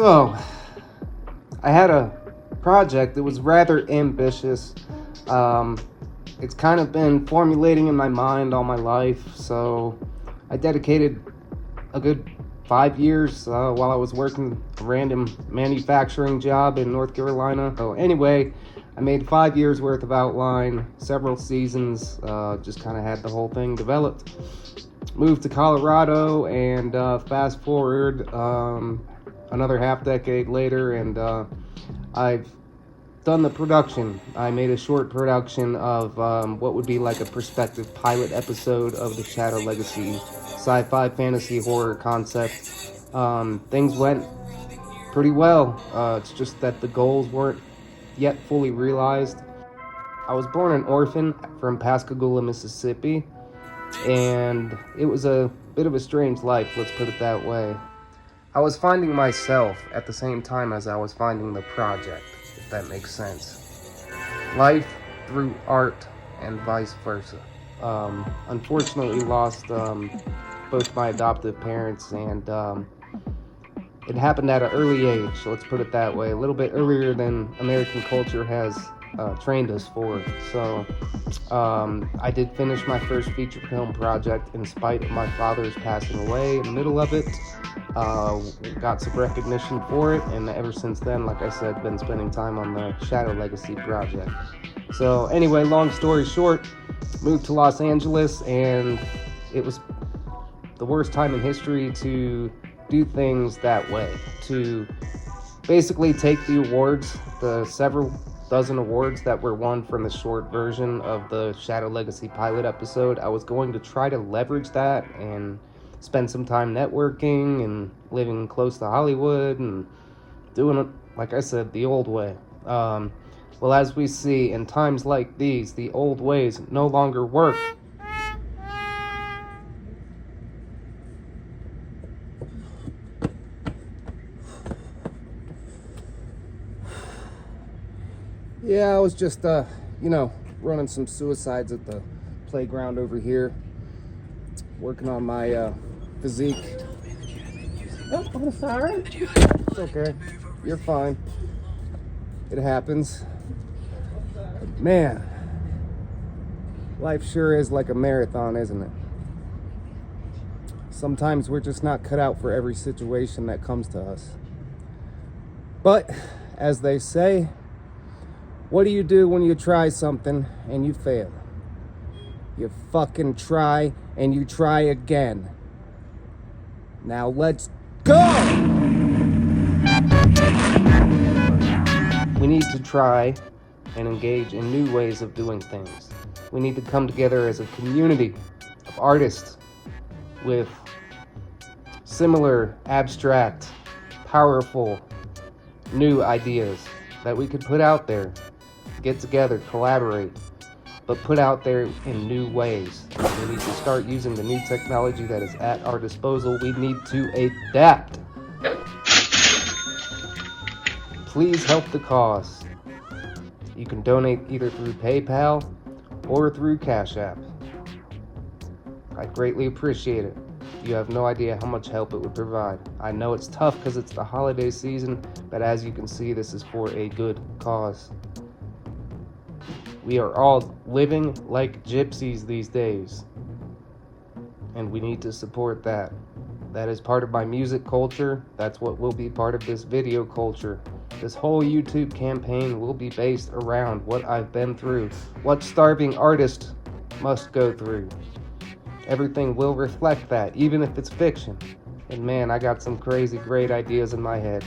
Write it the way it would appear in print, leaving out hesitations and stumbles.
So, I had a project that was rather ambitious. It's kind of been formulating in my mind all my life, so I dedicated a good 5 years while I was working a random manufacturing job in North Carolina. So anyway, I made 5 years worth of outline, several seasons, just kind of had the whole thing developed. Moved to Colorado, and fast forward another half decade later, and I've done the production. I made a short production of what would be like a prospective pilot episode of the Shadow Legacy sci-fi fantasy horror concept. Things went pretty well. It's just that the goals weren't yet fully realized. I was born an orphan from Pascagoula, Mississippi, and it was a bit of a strange life, let's put it that way. I was finding myself at the same time as I was finding the project, if that makes sense. Life through art and vice versa. Unfortunately lost both my adoptive parents, and it happened at an early age, so let's put it that way, a little bit earlier than American culture has trained us for. So I did finish my first feature film project in spite of my father's passing away in the middle of it. Got some recognition for it, and ever since then, like I said, been spending time on the Shadow Legacy project. So anyway, long story short, moved to Los Angeles, and it was the worst time in history to do things that way, to basically take the awards, the several dozen awards that were won from the short version of the Shadow Legacy pilot episode. I was going to try to leverage that and spend some time networking and living close to Hollywood and doing it, like I said, the old way. Well, as we see, in times like these, the old ways no longer work. Yeah, I was just, running some suicides at the playground over here, working on my physique. Oh, I'm sorry. It's okay. You're fine. It happens. But man, life sure is like a marathon, isn't it? Sometimes we're just not cut out for every situation that comes to us. But, as they say, what do you do when you try something and you fail? You fucking try and you try again. Now let's go! We need to try and engage in new ways of doing things. We need to come together as a community of artists with similar, abstract, powerful, new ideas that we could put out there. Get together, collaborate, but put out there in new ways. We need to start using the new technology that is at our disposal. We need to adapt. Please help the cause. You can donate either through PayPal or through CashApp. I'd greatly appreciate it. You have no idea how much help it would provide. I know it's tough because it's the holiday season, but as you can see, this is for a good cause. We are all living like gypsies these days, and we need to support that. That is part of my music culture. That's what will be part of this video culture. This whole YouTube campaign will be based around what I've been through, what starving artists must go through. Everything will reflect that, even if it's fiction. And man, I got some crazy great ideas in my head.